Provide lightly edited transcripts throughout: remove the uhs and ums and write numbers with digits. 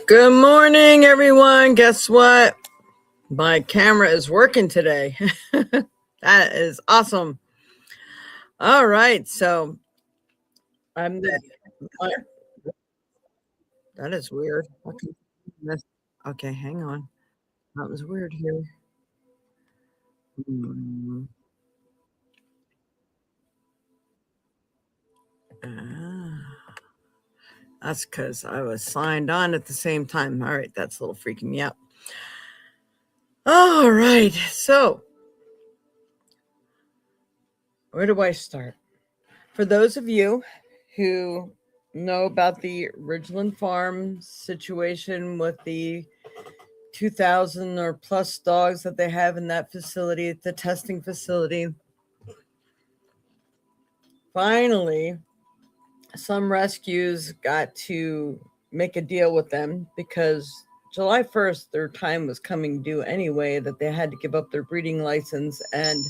Good morning, everyone. Guess what? My camera is working today. That is awesome. All right, so I'm the. That is weird. Okay, hang on. That was weird here. Hmm. Ah, that's because I was signed on at the same time. All right, that's a little freaking me out. All right, so where do I start? For those of you who know about the Ridgeland Farm situation with the 2,000 or plus dogs that they have in that facility, the testing facility, finally, some rescues got to make a deal with them because July 1st, their time was coming due anyway, that they had to give up their breeding license and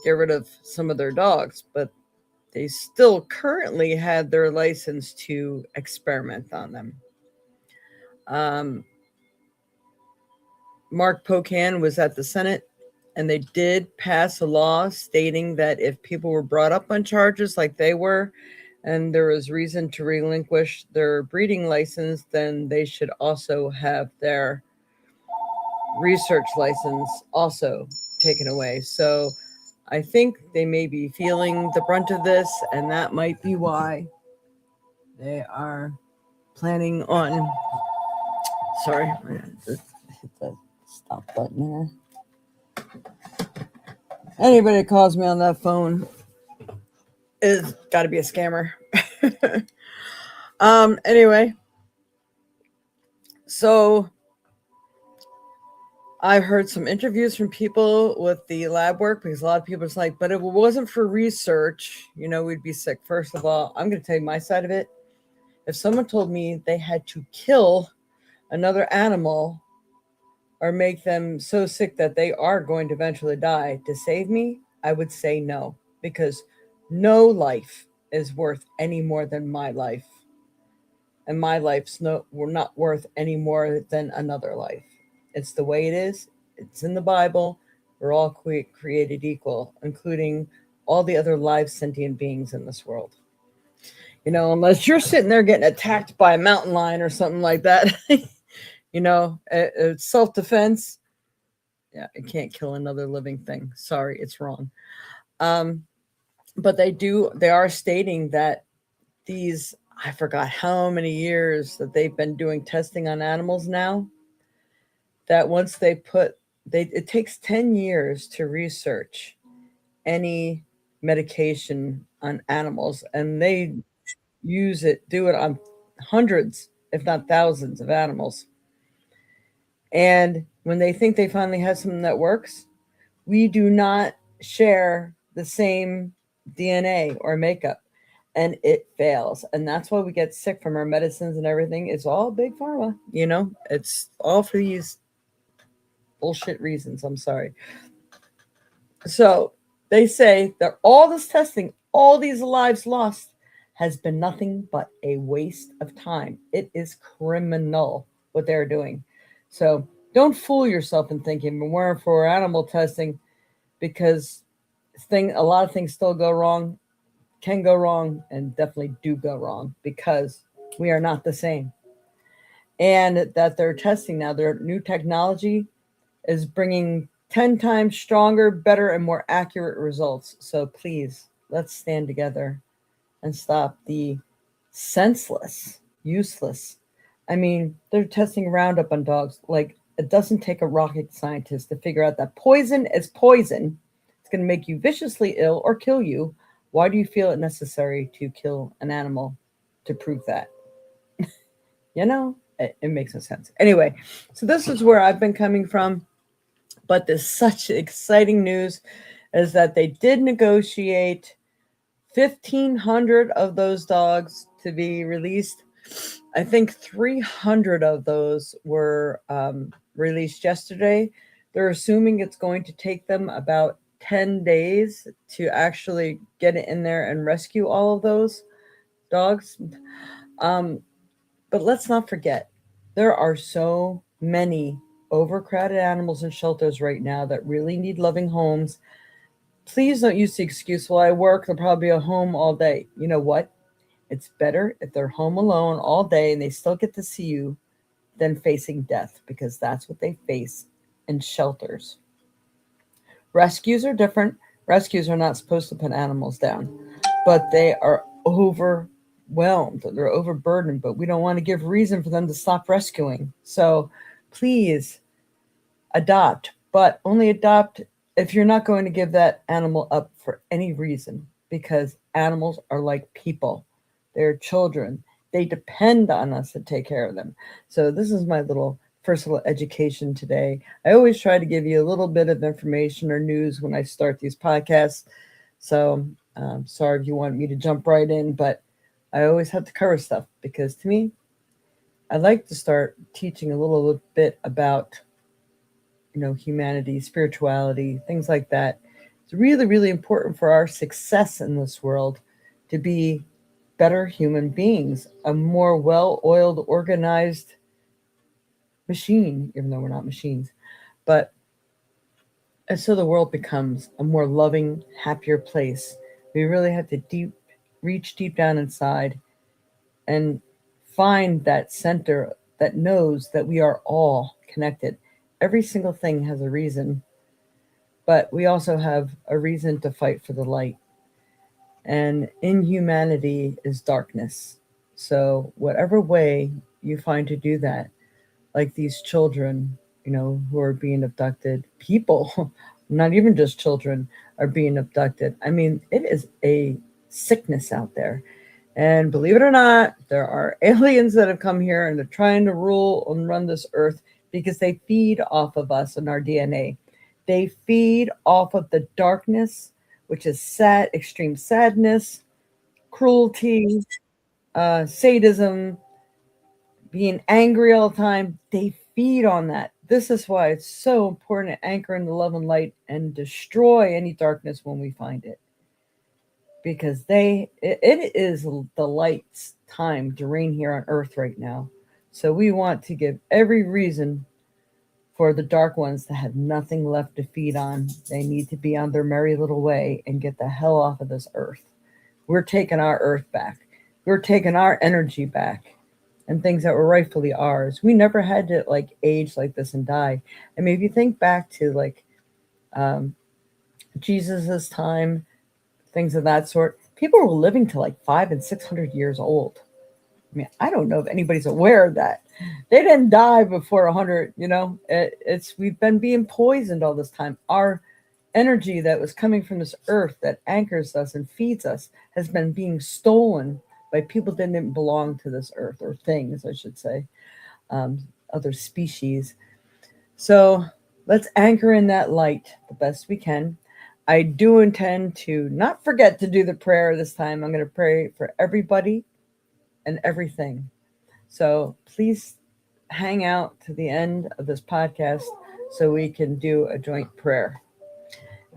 get rid of some of their dogs. But they still currently had their license to experiment on them. Mark Pocan was at the Senate, and they did pass a law stating that if people were brought up on charges like they were, and there was reason to relinquish their breeding license, then they should also have their research license also taken away. So I think they may be feeling the brunt of this, and that might be why they are planning on. Sorry, just hit the stop button there. Anybody that calls me on that phone is got to be a scammer. Anyway, so I've heard some interviews from people with the lab work because a lot of people are like, but if it wasn't for research, we'd be sick. First of all, I'm going to tell you my side of it. If someone told me they had to kill another animal or make them so sick that they are going to eventually die to save me, I would say no, because no life is worth any more than my life. And my life's we're not worth any more than another life. It's the way it is. It's in the Bible. We're all created equal, including all the other live sentient beings in this world. Unless you're sitting there getting attacked by a mountain lion or something like that, it's self-defense. Yeah, it can't kill another living thing. Sorry, it's wrong. But they are stating that these, I forgot how many years that they've been doing testing on animals now, that once it takes 10 years to research any medication on animals, and they do it on hundreds, if not thousands of animals. And when they think they finally have something that works, we do not share the same DNA or makeup, and it fails. And that's why we get sick from our medicines and everything. It's all big pharma, it's all for these bullshit reasons. I'm sorry. So they say that all this testing, all these lives lost, has been nothing but a waste of time. It is criminal what they're doing. So don't fool yourself in thinking we're for animal testing, because a lot of things still can go wrong, and definitely do go wrong, because we are not the same. And that they're testing now, their new technology is bringing 10 times stronger, better, and more accurate results. So please, let's stand together and stop the senseless, useless. I mean, they're testing Roundup on dogs. Like, it doesn't take a rocket scientist to figure out that poison is poison. It's going to make you viciously ill or kill you. Why do you feel it necessary to kill an animal to prove that? It makes no sense. Anyway, so this is where I've been coming from. But there's such exciting news is that they did negotiate 1,500 of those dogs to be released. I think 300 of those were released yesterday. They're assuming it's going to take them about 10 days to actually get it in there and rescue all of those dogs. But let's not forget, There are so many overcrowded animals in shelters right now that really need loving homes. Please don't use the excuse, well, I work, they'll probably be at home all day. You know what? It's better if they're home alone all day and they still get to see you than facing death, because that's what they face in shelters. Rescues are different. Rescues are not supposed to put animals down, but they are overwhelmed. They're overburdened, but we don't want to give reason for them to stop rescuing. So please adopt, but only adopt if you're not going to give that animal up for any reason, because animals are like people. They're children. They depend on us to take care of them. So this is my little personal education today. I always try to give you a little bit of information or news when I start these podcasts. So sorry if you want me to jump right in, but I always have to cover stuff because to me, I like to start teaching a little bit about humanity, spirituality, things like that. It's really, really important for our success in this world to be better human beings, a more well-oiled, organized machine, even though we're not machines. But and so the world becomes a more loving, happier place. We really have to reach deep down inside and find that center that knows that we are all connected. Every single thing has a reason, but we also have a reason to fight for the light. And in humanity is darkness. So, whatever way you find to do that, like these children, who are being abducted, people, not even just children, are being abducted. I mean, it is a sickness out there. And believe it or not, there are aliens that have come here and they're trying to rule and run this earth because they feed off of us and our DNA. They feed off of the darkness, which is sad, extreme sadness, cruelty, sadism, being angry all the time. They feed on that. This is why it's so important to anchor in the love and light and destroy any darkness when we find it. Because it is the light's time to reign here on earth right now. So we want to give every reason for the dark ones to have nothing left to feed on. They need to be on their merry little way and get the hell off of this earth. We're taking our earth back. We're taking our energy back and things that were rightfully ours. We never had to age like this and die. I mean, if you think back to Jesus's time, things of that sort, people were living to 500 and 600 years old. I mean, I don't know if anybody's aware of that. They didn't die before 100. We've been being poisoned all this time. Our energy that was coming from this earth that anchors us and feeds us has been being stolen by people that didn't belong to this earth, or things, I should say, other species. So let's anchor in that light the best we can. I do intend to not forget to do the prayer this time. I'm going to pray for everybody and everything. So please hang out to the end of this podcast so we can do a joint prayer.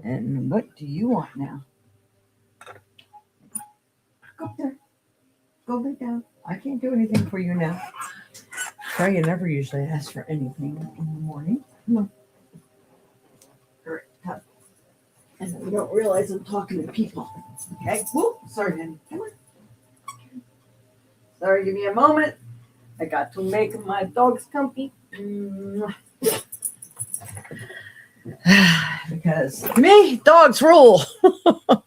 And what do you want now? Go up there. Go lay down. I can't do anything for you now. Sorry, you never usually ask for anything in the morning. Come on. All right, tough. And then we don't realize I'm talking to people. Okay? Whoop. Sorry, honey. Come on. Sorry, give me a moment. I got to make my dogs comfy. Because me, dogs rule. All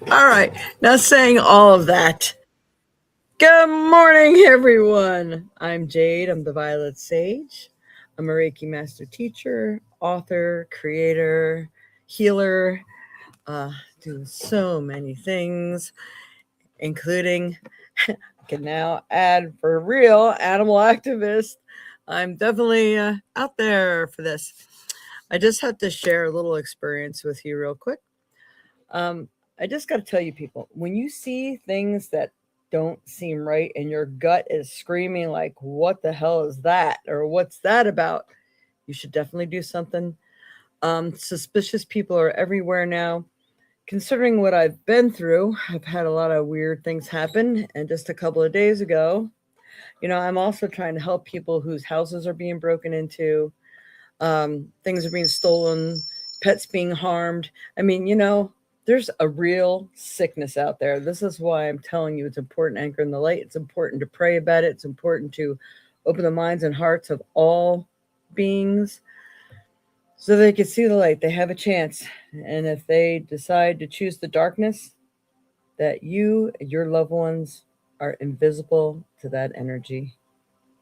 right. Now, saying all of that, good morning, everyone. I'm Jade. I'm the Violet Sage. I'm a Reiki master teacher, author, creator, healer. Do so many things, including, I can now add, for real, animal activist. I'm definitely out there for this. I just have to share a little experience with you real quick. I just got to tell you, people, when you see things that don't seem right and your gut is screaming what the hell is that? Or what's that about? You should definitely do something. Suspicious people are everywhere now. Considering what I've been through, I've had a lot of weird things happen. And just a couple of days ago, I'm also trying to help people whose houses are being broken into, things are being stolen, pets being harmed. I mean, there's a real sickness out there. This is why I'm telling you it's important to anchor in the light. It's important to pray about it. It's important to open the minds and hearts of all beings so they can see the light. They have a chance. And if they decide to choose the darkness, that you and your loved ones are invisible to that energy.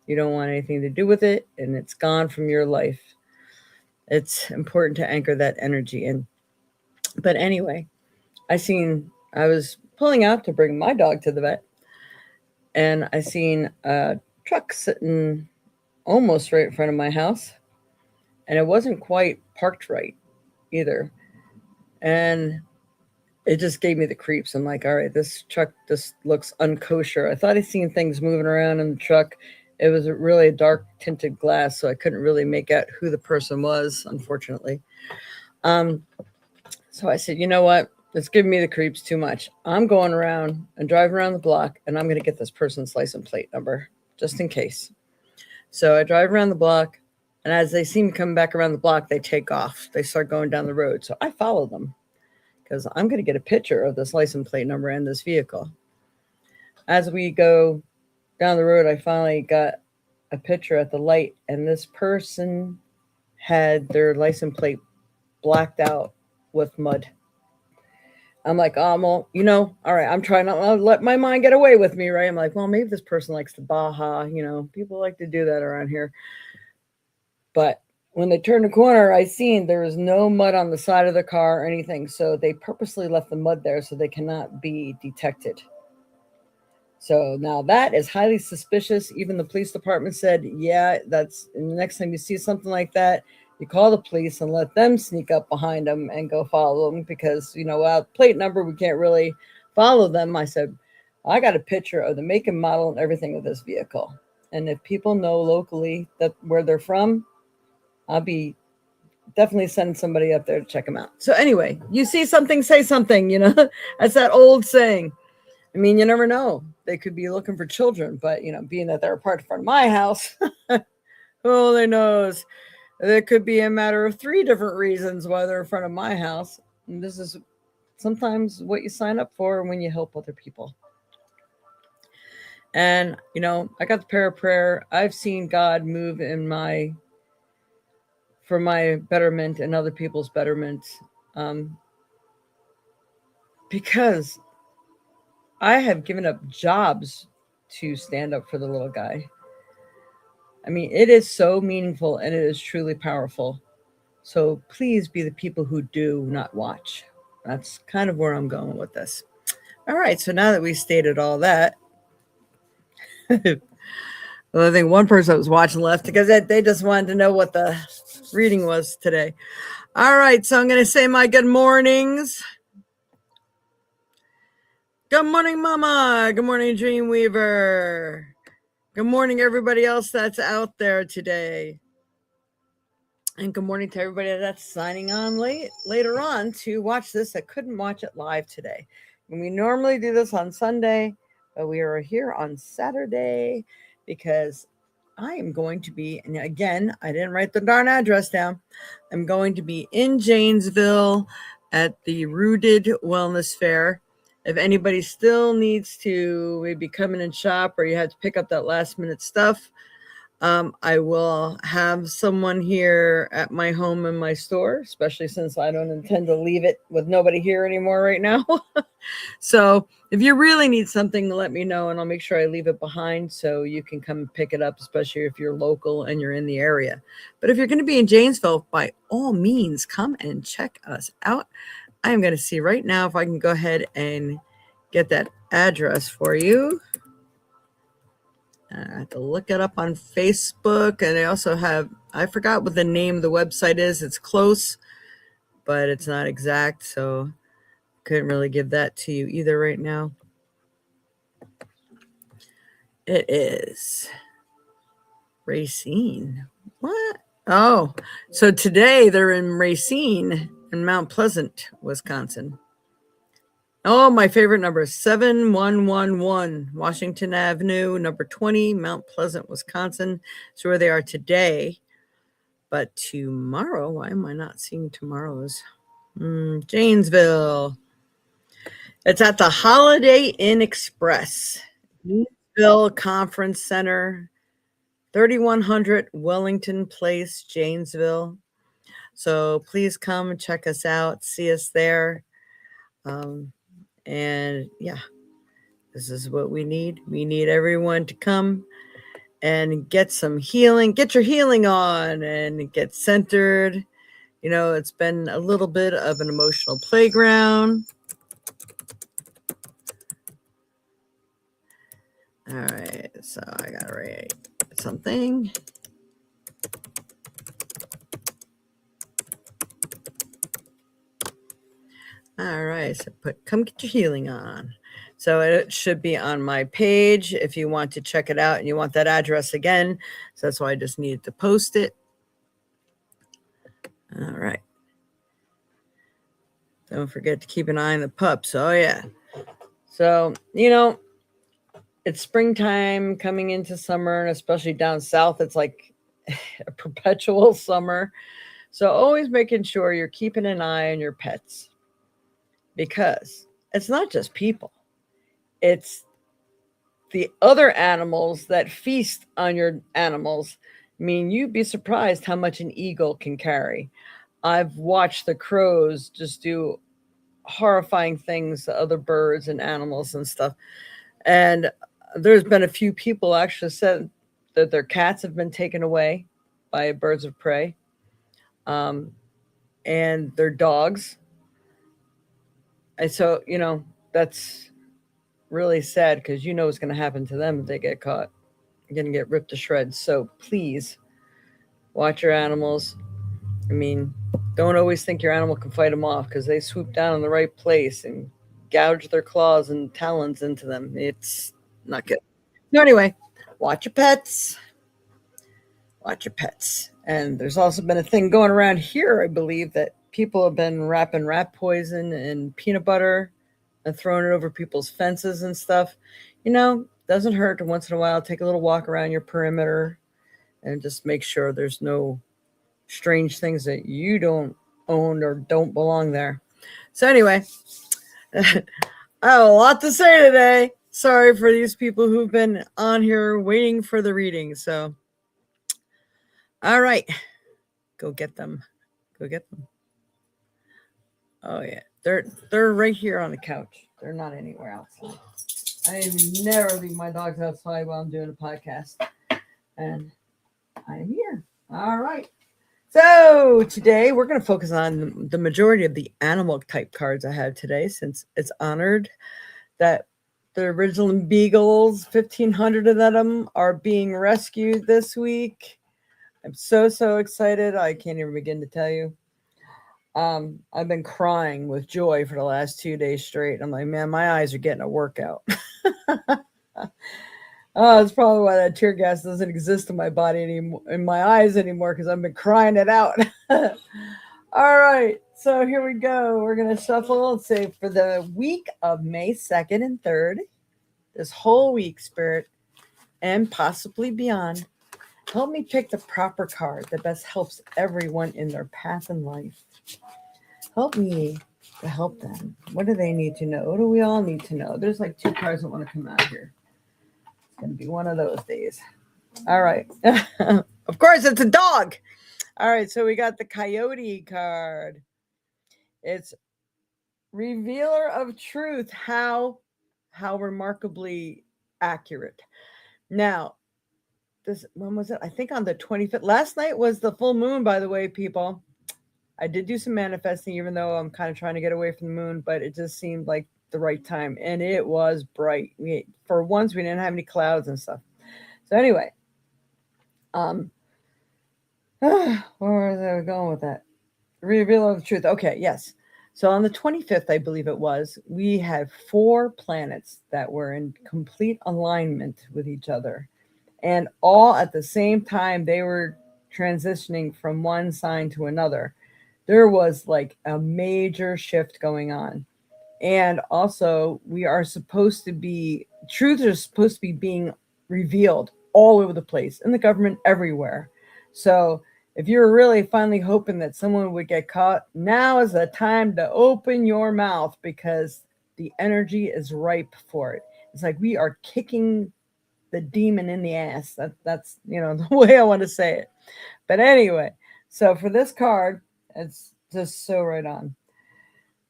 You don't want anything to do with it, and it's gone from your life. It's important to anchor that energy in. But anyway, I was pulling out to bring my dog to the vet, and I seen a truck sitting almost right in front of my house, and it wasn't quite parked right either. And it just gave me the creeps. I'm like, all right, this truck just looks unkosher. I thought I seen things moving around in the truck. It was really a dark tinted glass, so I couldn't really make out who the person was, unfortunately. Um, so I said, you know what? It's giving me the creeps too much. I'm going around and driving around the block, and I'm going to get this person's license plate number just in case. So I drive around the block, and as they see me coming back around the block, they take off. They start going down the road. So I follow them because I'm going to get a picture of this license plate number and this vehicle. As we go down the road, I finally got a picture at the light, and this person had their license plate blacked out with mud. I'm like, oh, well, all right, I'm trying not to let my mind get away with me, right? I'm like, well, maybe this person likes the Baja, people like to do that around here. But when they turned the corner, I seen there was no mud on the side of the car or anything. So they purposely left the mud there so they cannot be detected. So now that is highly suspicious. Even the police department said, yeah, that's the next time you see something like that, you call the police and let them sneak up behind them and go follow them because, without plate number, we can't really follow them. I said, I got a picture of the make and model and everything of this vehicle. And if people know locally that where they're from, I'll be definitely sending somebody up there to check them out. So anyway, you see something, say something, that's that old saying. I mean, you never know. They could be looking for children, but, being that they're parked in front of my house, who only knows? There could be a matter of 3 different reasons why they're in front of my house. And this is sometimes what you sign up for when you help other people. And, I got the prayer of prayer. I've seen God move for my betterment and other people's betterment. Because I have given up jobs to stand up for the little guy. I mean, it is so meaningful and it is truly powerful. So please be the people who do, not watch. That's kind of where I'm going with this. All right, so now that we stated all that, well, I think one person that was watching left because they just wanted to know what the reading was today. All right, so I'm going to say my good mornings. Good morning, Mama. Good morning, Dreamweaver. Good morning, everybody else that's out there today. And good morning to everybody that's signing on later on to watch this that couldn't watch it live today. And we normally do this on Sunday, but we are here on Saturday because I am going to be, and again, I didn't write the darn address down. I'm going to be in Janesville at the Rooted Wellness Fair. If anybody still needs to maybe come in and shop or you have to pick up that last minute stuff, I will have someone here at my home in my store, especially since I don't intend to leave it with nobody here anymore right now. So if you really need something, let me know and I'll make sure I leave it behind so you can come and pick it up, especially if you're local and you're in the area. But if you're going to be in Janesville, by all means, come and check us out. I'm going to see right now if I can go ahead and get that address for you. I have to look it up on Facebook. And I also I forgot what the name of the website is. It's close, but it's not exact. So couldn't really give that to you either right now. It is Racine. What? Oh, so today they're in Racine in Mount Pleasant, Wisconsin. Oh, my favorite number is 7111 Washington Avenue, number 20, Mount Pleasant, Wisconsin. So where they are today. But tomorrow, why am I not seeing tomorrow's? Janesville. It's at the Holiday Inn Express, Janesville Conference Center, 3100 Wellington Place, Janesville. So please come and check us out, see us there. And yeah, this is what we need. We need everyone to come and get some healing, get your healing on and get centered. You know, it's been a little bit of an emotional playground. All right, so I got to write something. All right, so come get your healing on. So it should be on my page if you want to check it out and you want that address again. So that's why I just needed to post it. All right. Don't forget to keep an eye on the pups. Oh, yeah. So, you know, it's springtime coming into summer, and especially down south, it's like a perpetual summer. So always making sure you're keeping an eye on your pets, because it's not just people. It's the other animals that feast on your animals. I mean, you'd be surprised how much an eagle can carry. I've watched the crows just do horrifying things to other birds and animals and stuff. And there's been a few people actually said that their cats have been taken away by birds of prey, and their dogs. And so, you know, that's really sad, because you know what's going to happen to them if they get caught. They're going to get ripped to shreds. So please watch your animals. I mean, don't always think your animal can fight them off, because they swoop down in the right place and gouge their claws and talons into them. It's not good. No, anyway, watch your pets. Watch your pets. And there's also been a thing going around here, I believe, that people have been wrapping rat poison in peanut butter and throwing it over people's fences and stuff. You know, doesn't hurt to once in a while take a little walk around your perimeter and just make sure there's no strange things that you don't own or don't belong there. So anyway, I have a lot to say today. Sorry for these people who've been on here waiting for the reading. So, all right, go get them. Go get them. Oh yeah, they're right here on the couch. They're not anywhere outside. I never leave my dogs outside while I'm doing a podcast, and I'm here. All right. So today we're going to focus on the majority of the animal type cards I have today, since it's honored that the original beagles, 1,500 of them, are being rescued this week. I'm so excited. I can't even begin to tell you. I've been crying with joy for the last 2 days straight. I'm like, man, my eyes are getting a workout. Oh, that's probably why that tear gas doesn't exist in my body anymore, in my eyes anymore, because I've been crying it out. All right, so here we go. We're going to shuffle and say for the week of May 2nd and 3rd, this whole week, Spirit, and possibly beyond, help me pick the proper card that best helps everyone in their path in life. Help me to help them. What do they need to know? What do we all need to know? There's like 2 cards that want to come out here. It's going to be one of those days. All right. Of course, it's a dog. All right, so we got the Coyote card. It's Revealer of Truth. How remarkably accurate. Now, when was it? I think on the 25th. Last night was the full moon, by the way, people. I did do some manifesting, even though I'm kind of trying to get away from the moon, but it just seemed like the right time, and it was bright. For once, we didn't have any clouds and stuff. So anyway, where was I going with that? Reveal of truth. Okay, yes. So on the 25th, I believe it was, we had 4 planets that were in complete alignment with each other, and all at the same time they were transitioning from one sign to another. There was like a major shift going on. And also, we are supposed to be, truths are supposed to be being revealed all over the place, in the government, everywhere. So if you're really finally hoping that someone would get caught, now is the time to open your mouth, because the energy is ripe for it. It's like we are kicking the demon in the ass. That's the way I want to say it. But anyway, so for this card, it's just so right on.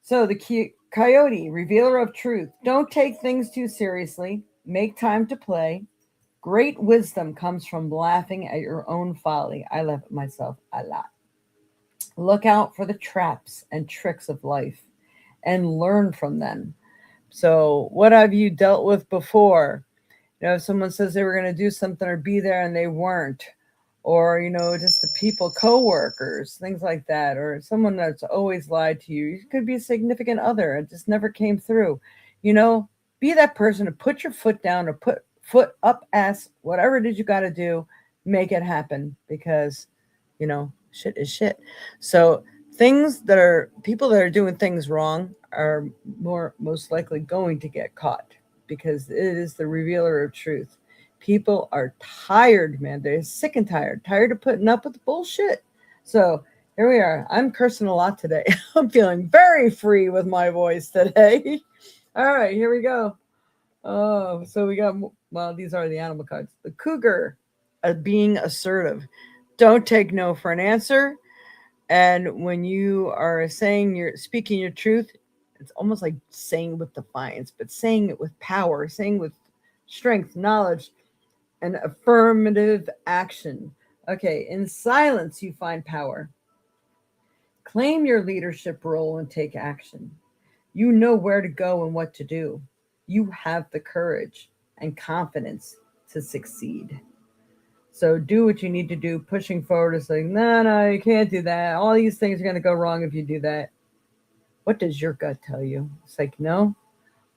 So the coyote, revealer of truth. Don't take things too seriously. Make time to play. Great wisdom comes from laughing at your own folly. I laugh at myself a lot. Look out for the traps and tricks of life and learn from them. So, what have you dealt with before? If someone says they were going to do something or be there and they weren't, or just the people, co-workers, things like that, or someone that's always lied to you. It could be a significant other, it just never came through. Be that person to put your foot down, or put foot up ass, whatever it is you got to do, make it happen, because shit is shit. So things that are people that are doing things wrong are most likely going to get caught, because it is the revealer of truth. People are tired, man. They're sick and tired of putting up with the bullshit. So here we are. I'm cursing a lot today. I'm feeling very free with my voice today. All right, here we go. Oh, so we got, well, these are the animal cards. The cougar, being assertive. Don't take no for an answer. And when you are speaking your truth, it's almost like saying with defiance, but saying it with power, saying with strength, knowledge, and affirmative action. Okay, in silence, you find power. Claim your leadership role and take action. You know where to go and what to do. You have the courage and confidence to succeed. So do what you need to do. Pushing forward is like, no, you can't do that. All these things are going to go wrong if you do that. What does your gut tell you? It's like, no,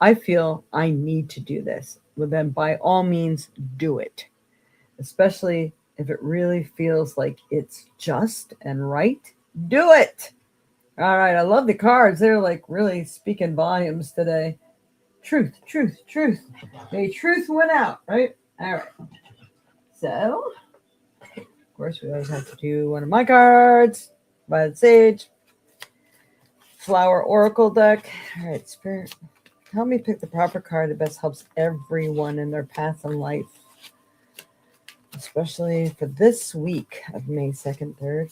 I feel I need to do this. Well, then by all means, do it. Especially if it really feels like it's just and right, do it. All right, I love the cards. They're like really speaking volumes today. Truth. May truth win out, right? All right. So, of course, we always have to do one of my cards by the sage. Flower Oracle deck. All right, Spirit, help me pick the proper card that best helps everyone in their path in life, especially for this week of May 2nd, 3rd,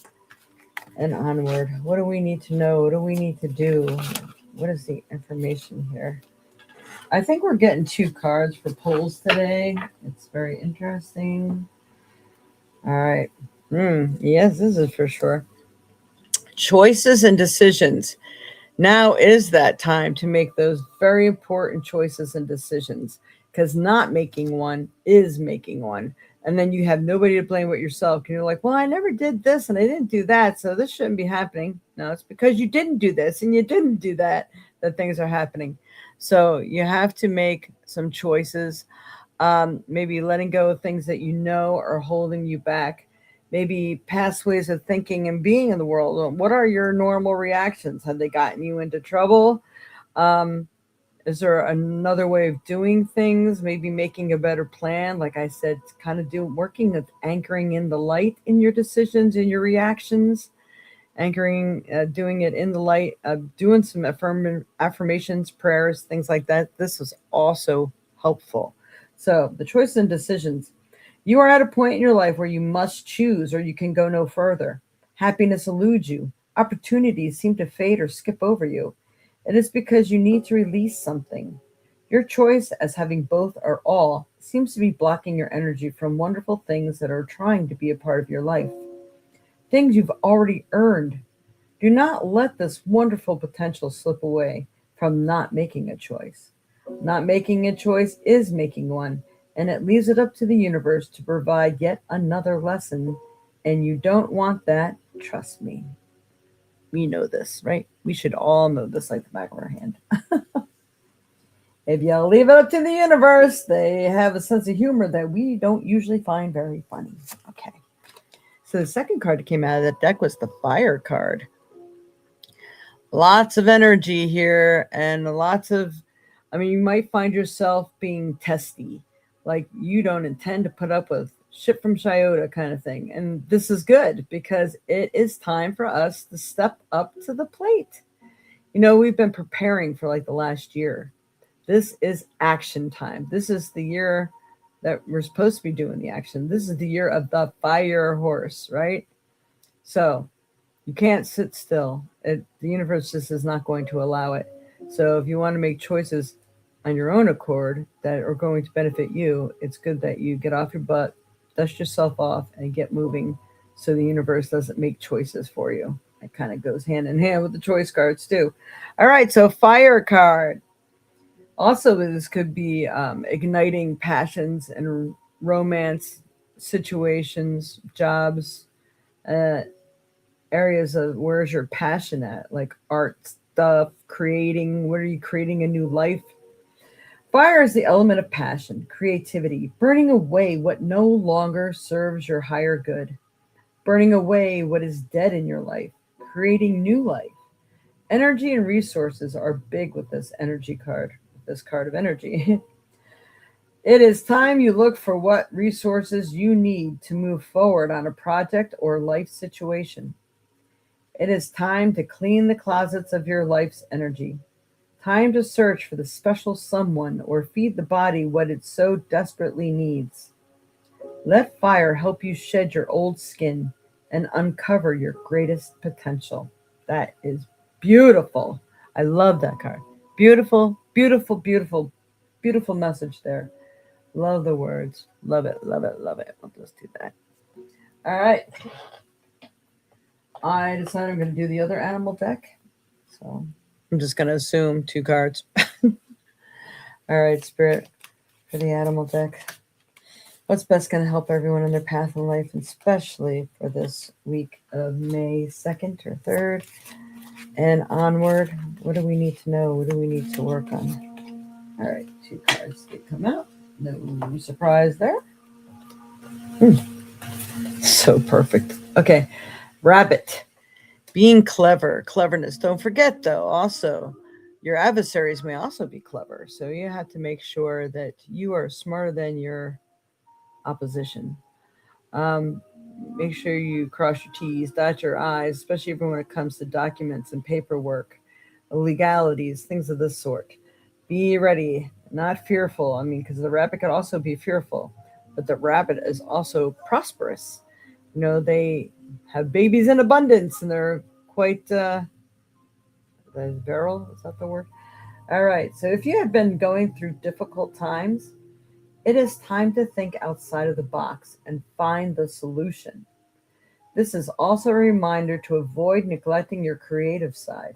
and onward. What do we need to know? What do we need to do? What is the information here? I think we're getting 2 cards for polls today. It's very interesting. All right. Yes, this is for sure. Choices and decisions. Now is that time to make those very important choices and decisions, because not making one is making one. And then you have nobody to blame but yourself. And you're like, well, I never did this and I didn't do that, so this shouldn't be happening. No, it's because you didn't do this and you didn't do that things are happening. So you have to make some choices. Maybe letting go of things that are holding you back. Maybe past ways of thinking and being in the world. What are your normal reactions? Have they gotten you into trouble? Is there another way of doing things? Maybe making a better plan. Like I said, kind of working with anchoring in the light in your decisions, in your reactions. Anchoring, doing it in the light, doing some affirmations, prayers, things like that. This was also helpful. So the choices and decisions. You are at a point in your life where you must choose, or you can go no further. Happiness eludes you. Opportunities seem to fade or skip over you. It is because you need to release something. Your choice as having both or all seems to be blocking your energy from wonderful things that are trying to be a part of your life. Things you've already earned. Do not let this wonderful potential slip away from not making a choice. Not making a choice is making one. And it leaves it up to the universe to provide yet another lesson. And you don't want that, trust me. We know this, right? We should all know this like the back of our hand. If you leave it up to the universe, they have a sense of humor that we don't usually find very funny. Okay. So the second card that came out of that deck was the Fire card. Lots of energy here and lots of, I mean, you might find yourself being testy, like you don't intend to put up with shit from Chiota kind of thing. And this is good because it is time for us to step up to the plate. You know, we've been preparing for like the last year. This is action time. This is the year that we're supposed to be doing the action. This is the year of the fire horse, right? So you can't sit still. The universe just is not going to allow it. So if you want to make choices on your own accord that are going to benefit you, it's good that you get off your butt, dust yourself off, and get moving so the universe doesn't make choices for you. It kind of goes hand in hand with the choice cards too. All right, so fire card. Also, this could be igniting passions and romance situations, jobs, uh, areas of where's your passion at, like art stuff, creating. What are you creating a new life? Fire is the element of passion, creativity, burning away what no longer serves your higher good, burning away what is dead in your life, creating new life. Energy and resources are big with this energy card, this card of energy. It is time you look for what resources you need to move forward on a project or life situation. It is time to clean the closets of your life's energy. Time to search for the special someone or feed the body what it so desperately needs. Let fire help you shed your old skin and uncover your greatest potential. That is beautiful. I love that card. Beautiful, beautiful, beautiful, beautiful message there. Love the words. Love it, love it, love it. I'll just do that. All right. I decided I'm going to do the other animal deck. So I'm just going to assume 2 cards. All right, Spirit, for the animal deck. What's best going to help everyone in their path in life, and especially for this week of May 2nd or 3rd and onward? What do we need to know? What do we need to work on? All right, 2 cards did come out. No surprise there. So perfect. Okay, rabbit. Being clever, cleverness. Don't forget, though, also, your adversaries may also be clever. So you have to make sure that you are smarter than your opposition. Um, Make sure you cross your T's, dot your I's, especially when it comes to documents and paperwork, legalities, things of this sort. Be ready, not fearful. I mean, because the rabbit could also be fearful, but the rabbit is also prosperous. You know, they have babies in abundance and they're quite, virile, is that the word? All right, so if you have been going through difficult times, it is time to think outside of the box and find the solution. This is also a reminder to avoid neglecting your creative side.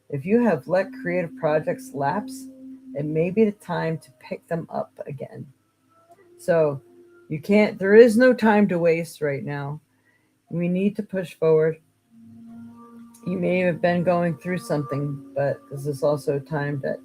If you have let creative projects lapse, it may be the time to pick them up again. So there is no time to waste right now. We need to push forward. You may have been going through something, but this is also a time that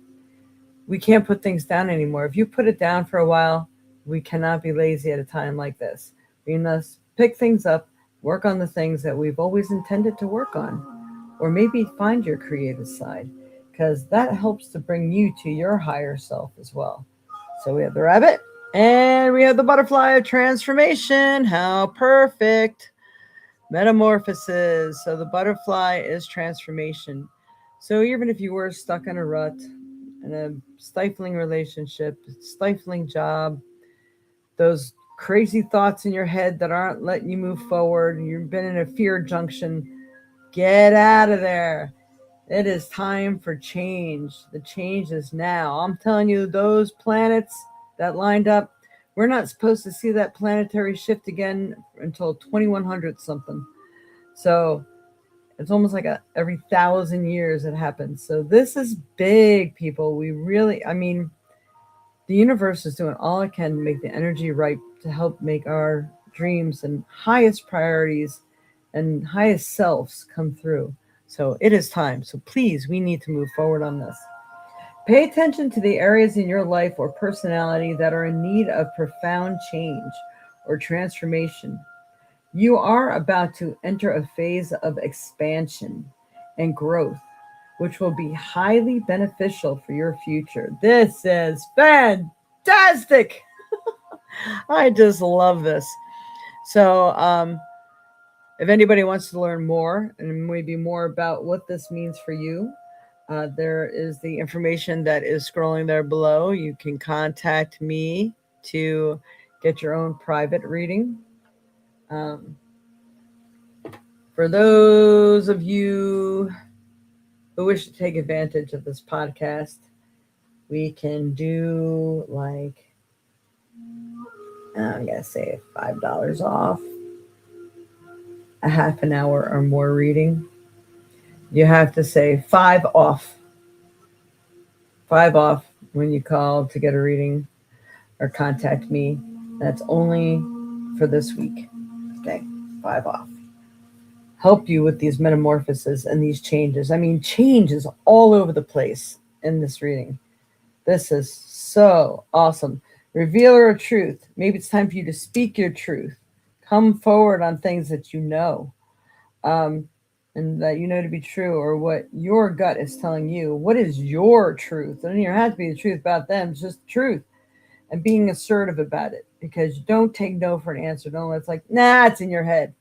we can't put things down anymore. If you put it down for a while, we cannot be lazy at a time like this. We must pick things up, work on the things that we've always intended to work on, or maybe find your creative side, because that helps to bring you to your higher self as well. So we have the rabbit and we have the butterfly of transformation. How perfect. Metamorphosis. So the butterfly is transformation. So even if you were stuck in a rut, in a stifling relationship, stifling job, those crazy thoughts in your head that aren't letting you move forward, you've been in a fear junction, get out of there. It is time for change. The change is now. I'm telling you, those planets that lined up, we're not supposed to see that planetary shift again until 2100 something. So it's almost like every 1,000 years it happens. So this is big, people. I mean, the universe is doing all it can to make the energy right to help make our dreams and highest priorities and highest selves come through. So it is time. So please, we need to move forward on this. Pay attention to the areas in your life or personality that are in need of profound change or transformation. You are about to enter a phase of expansion and growth. which will be highly beneficial for your future. This is fantastic. I just love this. So, if anybody wants to learn more and maybe more about what this means for you, there is the information that is scrolling there below. You can contact me to get your own private reading. Um, for those of you who wish to take advantage of this podcast, we can do like, I'm going to say $5 off a half an hour or more reading. You have to say 5 off. 5 off when you call to get a reading or contact me. That's only for this week. Okay, 5 off. Help you with these metamorphoses and these changes. I mean, change is all over the place in this reading. This is so awesome. Revealer of truth. Maybe it's time for you to speak your truth. Come forward on things that you know, and that you know to be true, or what your gut is telling you. What is your truth? It doesn't have to be the truth about them. It's just the truth. And being assertive about it, because you don't take no for an answer. Don't it's like, nah, it's in your head.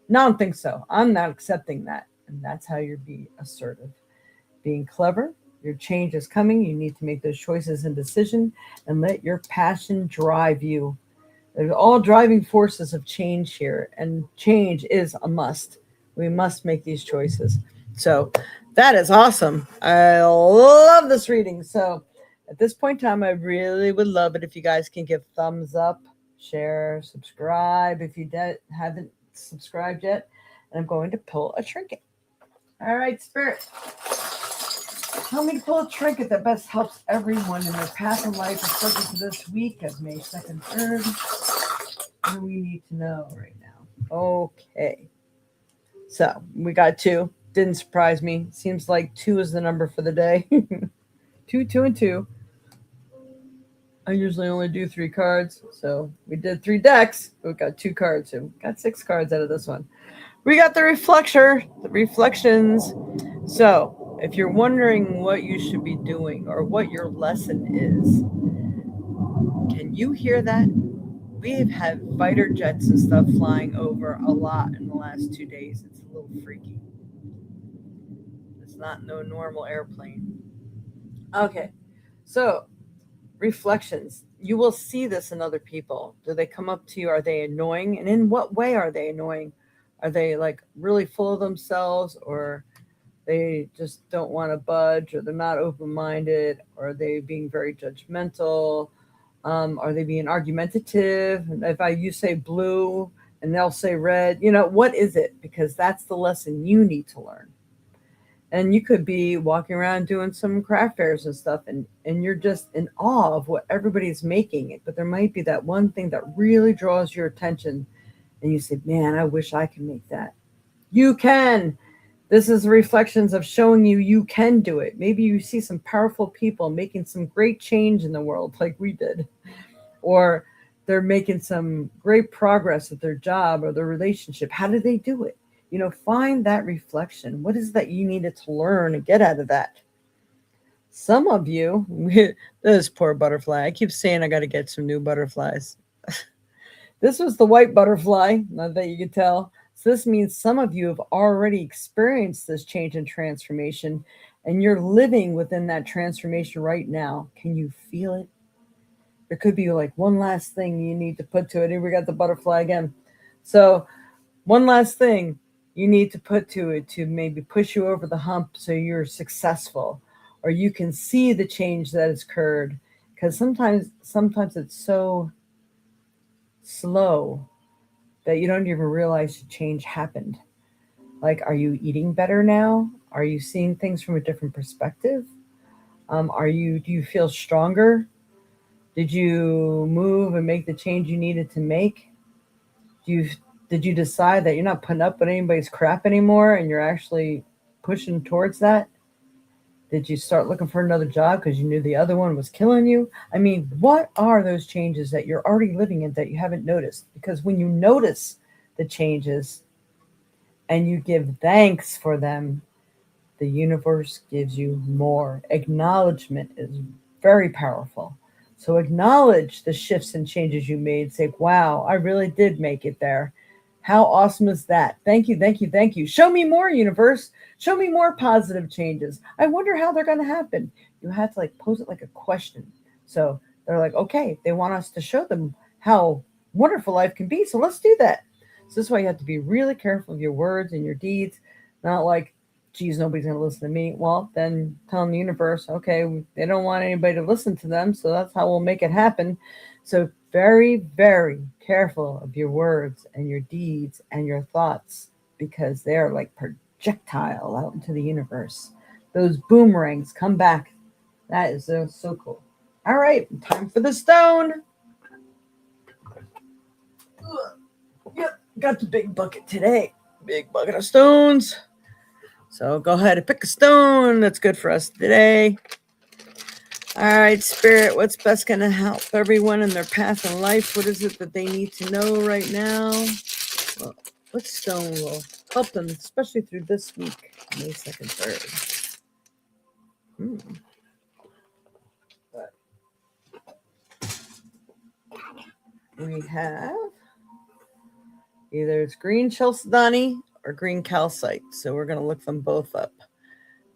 No, I don't think so. I'm not accepting that. And that's how you're being assertive. Being clever. Your change is coming. You need to make those choices and decisions and let your passion drive you. There's all driving forces of change here, and change is a must. We must make these choices. So that is awesome. I love this reading. So at this point in time, I really would love it if you guys can give thumbs up, share, subscribe if you haven't subscribed yet. And I'm going to pull a trinket. All right, Spirit. Tell me to pull a trinket that best helps everyone in their path in life, especially for this week of May 2nd, 3rd. What do we need to know right now? Okay. So we got 2. Didn't surprise me. Seems like 2 is the number for the day. 2, 2, and 2. I usually only do 3 cards. So we did 3 decks. But we got 2 cards. So we got 6 cards out of this one. We got the reflections. So if you're wondering what you should be doing or what your lesson is, can you hear that? We've had fighter jets and stuff flying over a lot in the last 2 days. It's a little freaky. It's not no normal airplane. Okay, so reflections. You will see this in other people. Do they come up to you? Are they annoying? And in what way are they annoying? Are they like really full of themselves, or they just don't want to budge, or they're not open-minded, or are they being very judgmental? Are they being argumentative? If you say blue and they'll say red, what is it? Because that's the lesson you need to learn. And you could be walking around doing some craft fairs and stuff, and you're just in awe of what everybody's making. But there might be that one thing that really draws your attention, and you say, man, I wish I could make that. You can. This is reflections of showing you can do it. Maybe you see some powerful people making some great change in the world like we did. Or they're making some great progress at their job or their relationship. How did they do it? Find that reflection. What is that you needed to learn and get out of that? Some of you, this poor butterfly. I keep saying I got to get some new butterflies. This was the white butterfly, not that you can tell. So this means some of you have already experienced this change and transformation, and you're living within that transformation right now. Can you feel it? There could be like one last thing you need to put to it. Here we got the butterfly again. So one last thing you need to put to it to maybe push you over the hump so you're successful, or you can see the change that has occurred. Because sometimes it's so slow that you don't even realize the change happened. Like, are you eating better now? Are you seeing things from a different perspective? Do you feel stronger? Did you move and make the change you needed to make? Did you decide that you're not putting up with anybody's crap anymore and you're actually pushing towards that? Did you start looking for another job because you knew the other one was killing you? I mean, what are those changes that you're already living in that you haven't noticed? Because when you notice the changes and you give thanks for them, the universe gives you more. Acknowledgement is very powerful. So acknowledge the shifts and changes you made. Say, wow, I really did make it there. How awesome is that? Thank you, thank you, thank you. Show me more, universe. Show me more positive changes. I wonder how they're going to happen. You have to like pose it like a question. So they're like, okay, they want us to show them how wonderful life can be. So let's do that. So this is why you have to be really careful of your words and your deeds. Not like, geez, nobody's going to listen to me. Well, then tell the universe, okay, they don't want anybody to listen to them. So that's how we'll make it happen. So very, very careful of your words and your deeds and your thoughts, because they are like projectile out into the universe. Those boomerangs come back. That is so cool. All right, time for the stone. Yep, got the big bucket today. Big bucket of stones. So go ahead and pick a stone that's good for us today. All right, Spirit, what's best going to help everyone in their path in life? What is it that they need to know right now? Well, what stone will help them, especially through this week, May 2nd, 3rd? We have either it's green chalcedony or green calcite. So we're going to look them both up.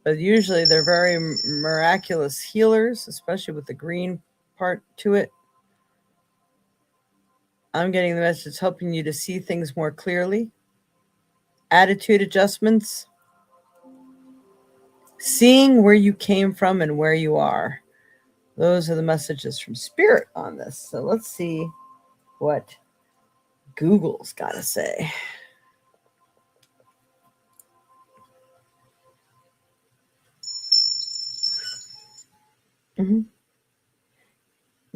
But usually they're very miraculous healers, especially with the green part to it. I'm getting the message helping you to see things more clearly. Attitude adjustments. Seeing where you came from and where you are. Those are the messages from Spirit on this. So let's see what Google's got to say. Mm-hmm.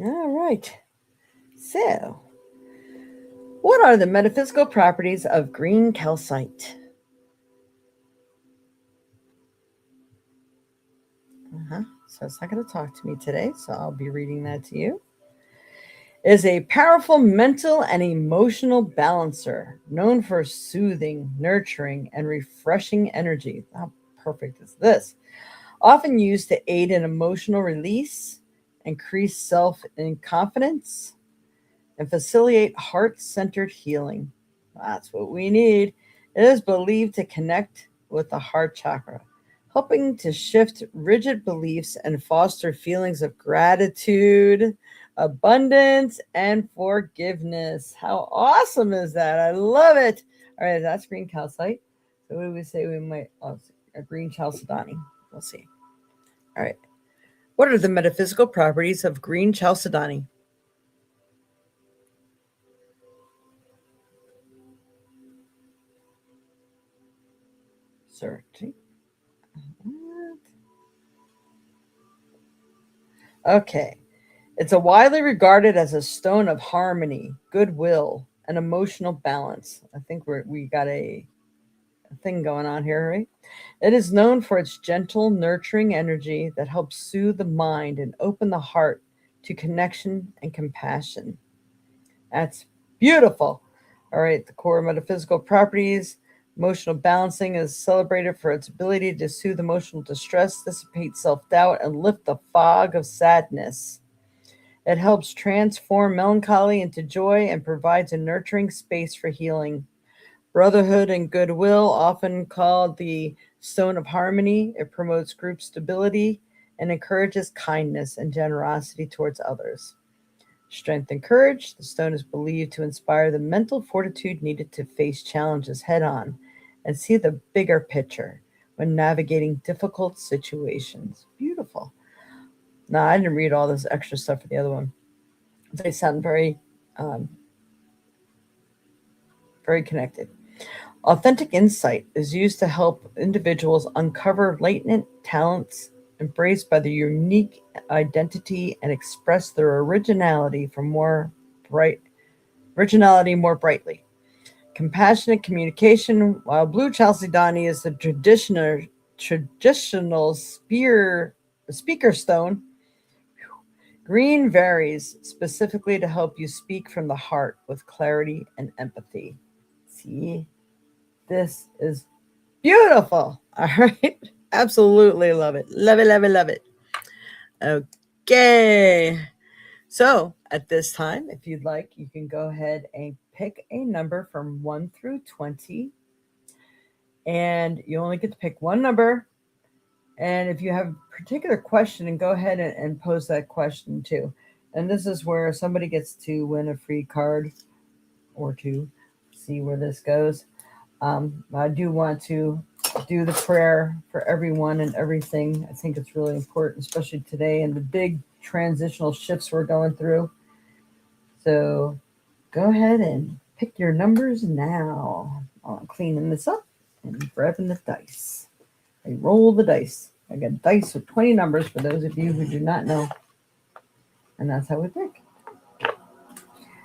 All right. So, what are the metaphysical properties of green calcite? So it's not going to talk to me today, so I'll be reading that to you. It is a powerful mental and emotional balancer, known for soothing, nurturing, and refreshing energy. How perfect is this? Often used to aid in emotional release, increase self-confidence, and facilitate heart-centered healing. That's what we need. It is believed to connect with the heart chakra, helping to shift rigid beliefs and foster feelings of gratitude, abundance, and forgiveness. How awesome is that? I love it. All right, that's green calcite. So what do we say we might, a green chalcedony. We'll see. All right. What are the metaphysical properties of green chalcedony? Searching. Okay. It's a widely regarded as a stone of harmony, goodwill, and emotional balance. I think we got a thing going on here, right? It is known for its gentle, nurturing energy that helps soothe the mind and open the heart to connection and compassion. That's beautiful. All right, the core metaphysical properties. Emotional balancing is celebrated for its ability to soothe emotional distress, dissipate self-doubt, and lift the fog of sadness. It helps transform melancholy into joy and provides a nurturing space for healing. Brotherhood and goodwill, often called the stone of harmony, it promotes group stability and encourages kindness and generosity towards others. Strength and courage, the stone is believed to inspire the mental fortitude needed to face challenges head on and see the bigger picture when navigating difficult situations. Beautiful. Now, I didn't read all this extra stuff for the other one. They sound very, very connected. Authentic insight is used to help individuals uncover latent talents embraced by their unique identity and express their originality more brightly. Compassionate communication, while blue chalcedony is the traditional speaker stone, green varies specifically to help you speak from the heart with clarity and empathy. See, this is beautiful. All right. Absolutely love it. Love it, love it, love it. Okay. So at this time, if you'd like, you can go ahead and pick a number from 1 through 20. And you only get to pick one number. And if you have a particular question, and go ahead and pose that question too. And this is where somebody gets to win a free card or two. See where this goes. I do want to do the prayer for everyone and everything. I think it's really important, especially today and the big transitional shifts we're going through. So go ahead and pick your numbers now. I'm cleaning this up and grabbing the dice. I roll the dice. I got dice with 20 numbers for those of you who do not know. And that's how we pick.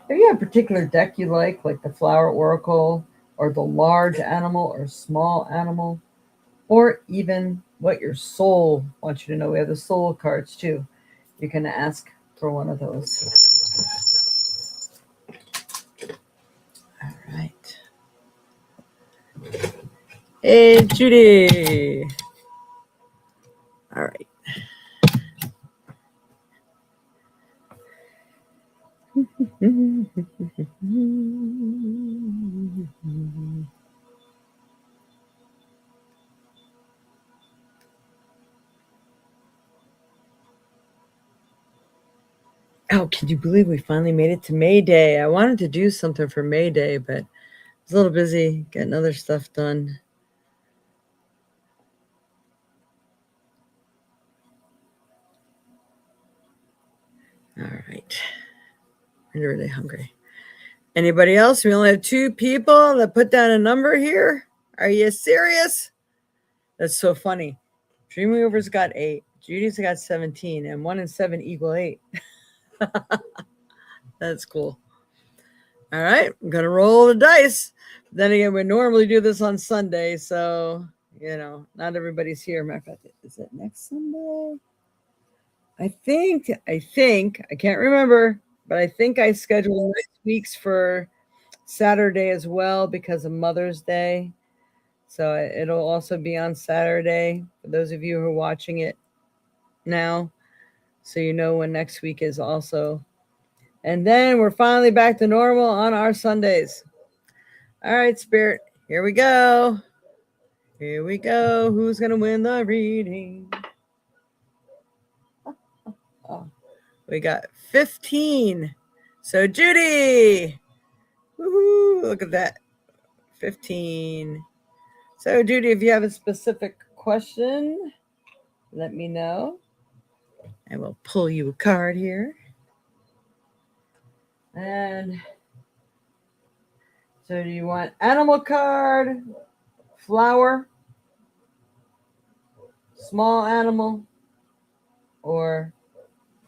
If you have a particular deck you like the Flower Oracle, or the large animal or small animal, or even what your soul wants you to know, we have the soul cards too. You can ask for one of those. All right. Hey, Judy. All right. Oh, can you believe we finally made it to May Day? I wanted to do something for May Day, but I was a little busy getting other stuff done. All right. I'm really hungry. Anybody else? We only have 2 people that put down a number here. Are you serious? That's so funny. Dreamweaver's got 8. Judy's got 17, and 1 and 7 equal 8. That's cool. All right, I'm gonna roll the dice. Then again, we normally do this on Sunday, so not everybody's here. Matter of fact, is it next Sunday? I think I can't remember, but I think I scheduled next week's for Saturday as well because of Mother's Day. So it'll also be on Saturday for those of you who are watching it now. So you know when next week is also. And then we're finally back to normal on our Sundays. All right, Spirit, here we go. Here we go. Who's going to win the reading? Oh, we got 15. So Judy. Woohoo, look at that. 15. So Judy, if you have a specific question, let me know. And we'll pull you a card here. And so do you want animal card, flower, small animal, or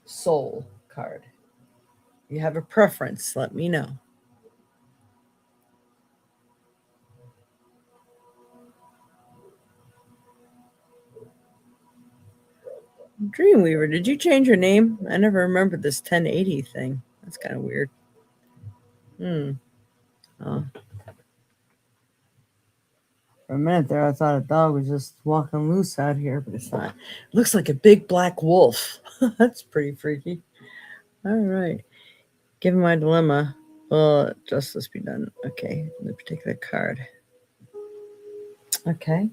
soul card? You have a preference, let me know. Dreamweaver, did you change your name? I never remembered this 1080 thing. That's kind of weird. Oh. For a minute there, I thought a dog was just walking loose out here, but it's not. It looks like a big black wolf. That's pretty freaky. All right. Given my dilemma, will justice be done? Okay, the particular card. Okay.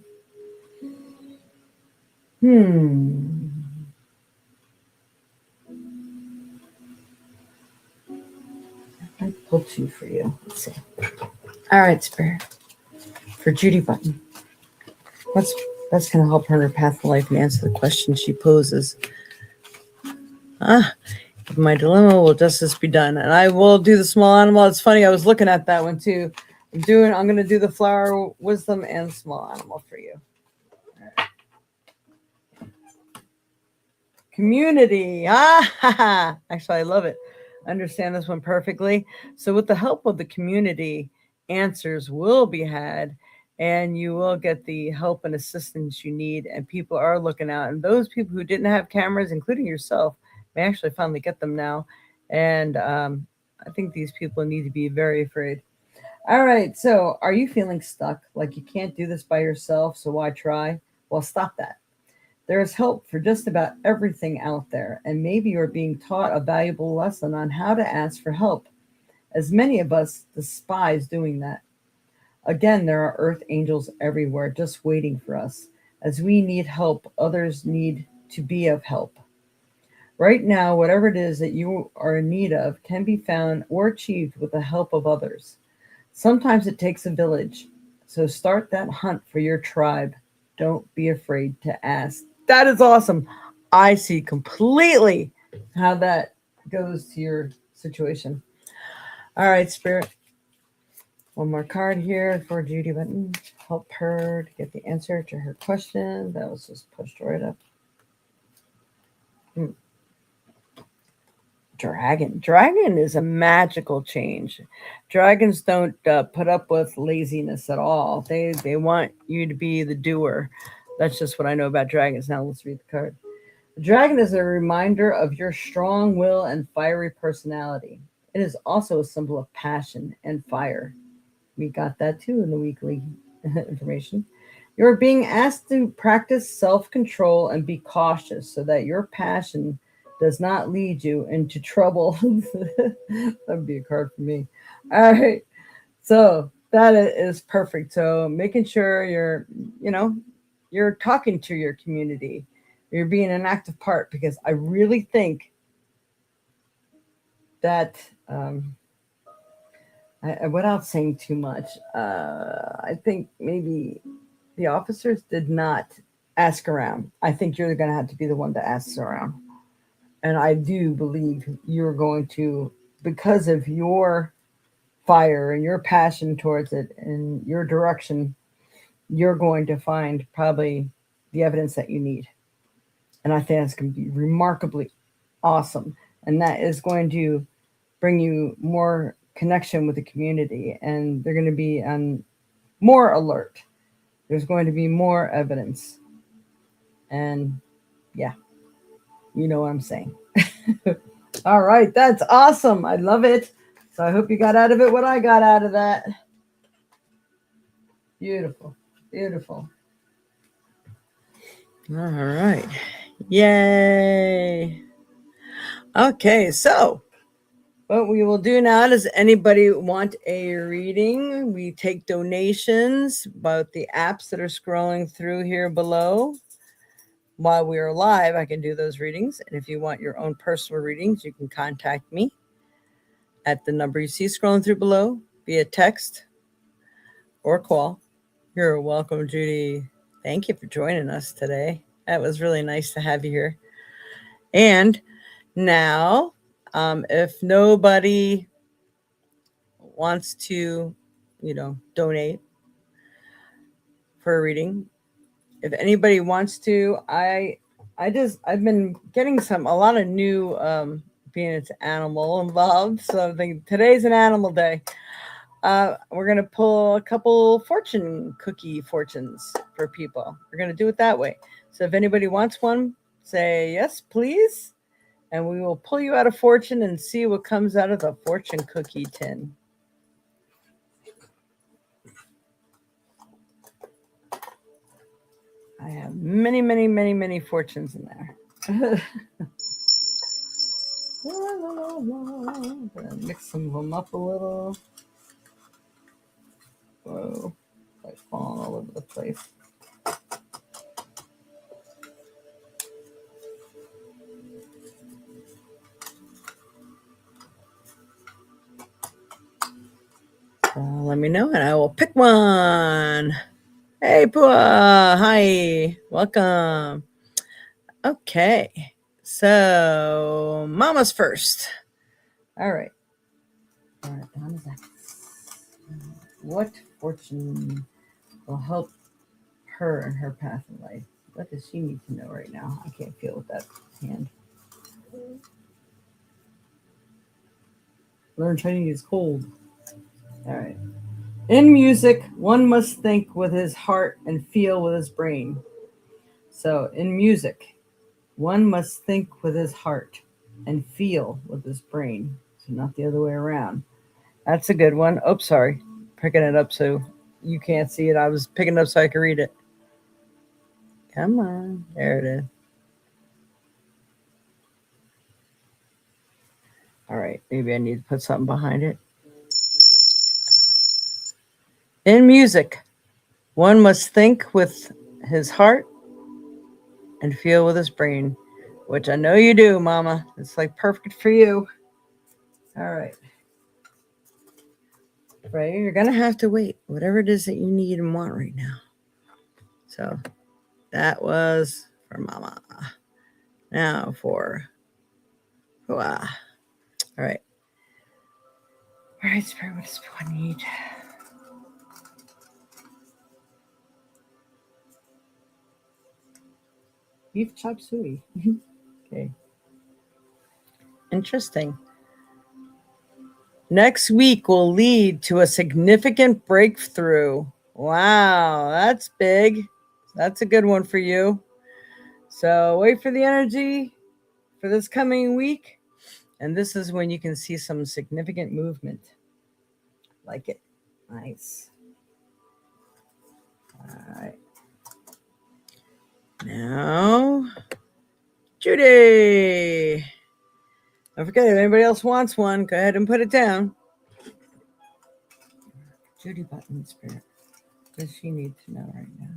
I pulled 2 for you. Let's see. All right, Spirit. For Judy Button. That's going to help her in her path in life and answer the question she poses. My dilemma, will justice be done? And I will do the small animal. It's funny, I was looking at that one too. I'm going to do the flower wisdom and small animal for you. Right. Community. Actually, I love it. Understand this one perfectly. So with the help of the community, answers will be had, and you will get the help and assistance you need. And people are looking out. And those people who didn't have cameras, including yourself, may actually finally get them now. And I think these people need to be very afraid. All right. So are you feeling stuck? Like you can't do this by yourself, so why try? Well, stop that. There is help for just about everything out there, and maybe you're being taught a valuable lesson on how to ask for help, as many of us despise doing that. Again, there are earth angels everywhere just waiting for us. As we need help, others need to be of help. Right now, whatever it is that you are in need of can be found or achieved with the help of others. Sometimes it takes a village. So start that hunt for your tribe. Don't be afraid to ask. That is awesome. I see completely how that goes to your situation. All right, Spirit. One more card here for Judy Benton. Help her to get the answer to her question. That was just pushed right up. Dragon. Dragon is a magical change. Dragons don't put up with laziness at all. They want you to be the doer. That's just what I know about dragons. Now let's read the card. The dragon is a reminder of your strong will and fiery personality. It is also a symbol of passion and fire. We got that too in the weekly information. You're being asked to practice self-control and be cautious so that your passion does not lead you into trouble. That would be a card for me. All right. So that is perfect. So making sure you're talking to your community. You're being an active part, because I really think that without saying too much, I think maybe the officers did not ask around. I think you're going to have to be the one to ask around. And I do believe you're going to, because of your fire and your passion towards it and your direction, you're going to find probably the evidence that you need. And I think that's going to be remarkably awesome. And that is going to bring you more connection with the community, and they're going to be on more alert. There's going to be more evidence. And yeah, you know what I'm saying. All right, that's awesome. I love it. So I hope you got out of it what I got out of that. Beautiful. Beautiful. All right. Yay. Okay, so what we will do now, does anybody want a reading? We take donations about the apps that are scrolling through here below. While we are live, I can do those readings. And if you want your own personal readings, you can contact me at the number you see scrolling through below via text or call. You're welcome, Judy. Thank you for joining us today. That was really nice to have you here. And now, if nobody wants to, donate for a reading, if anybody wants to, I've been getting a lot of new being it's animal involved. So I think today's an animal day. We're gonna pull a couple fortune cookie fortunes for people. We're gonna do it that way. So if anybody wants one, say yes, please, and we will pull you out a fortune and see what comes out of the fortune cookie tin. I have many, many, many, many fortunes in there. I'm gonna mix some of them up a little. Whoa, like falling all over the place. Let me know and I will pick one. Hey, Pua. Hi. Welcome. Okay. So, Mama's first. All right. What fortune will help her in her path in life? What does she need to know right now? I can't feel with that hand. Learn Chinese is cold. All right. In music, one must think with his heart and feel with his brain. So, in music, one must think with his heart and feel with his brain. So, not the other way around. That's a good one. Oh, sorry. Picking it up so you can't see it. I was picking it up so I could read it. Come on. There it is. All right. Maybe I need to put something behind it. In music, one must think with his heart and feel with his brain, which I know you do, Mama. It's like perfect for you. All right. Right. You're going to have to wait, whatever it is that you need and want right now. So that was for Mama. Now for Hua. All right. All right, Spirit, what does one need? Beef chop suey. Okay. Interesting. Next week will lead to a significant breakthrough. Wow, that's big. That's a good one for you. So wait for the energy for this coming week. And this is when you can see some significant movement. Like it. Nice. All right. Now, Judy. Don't forget, if anybody else wants one, go ahead and put it down. Judy Button Spirit. What does she need to know right now?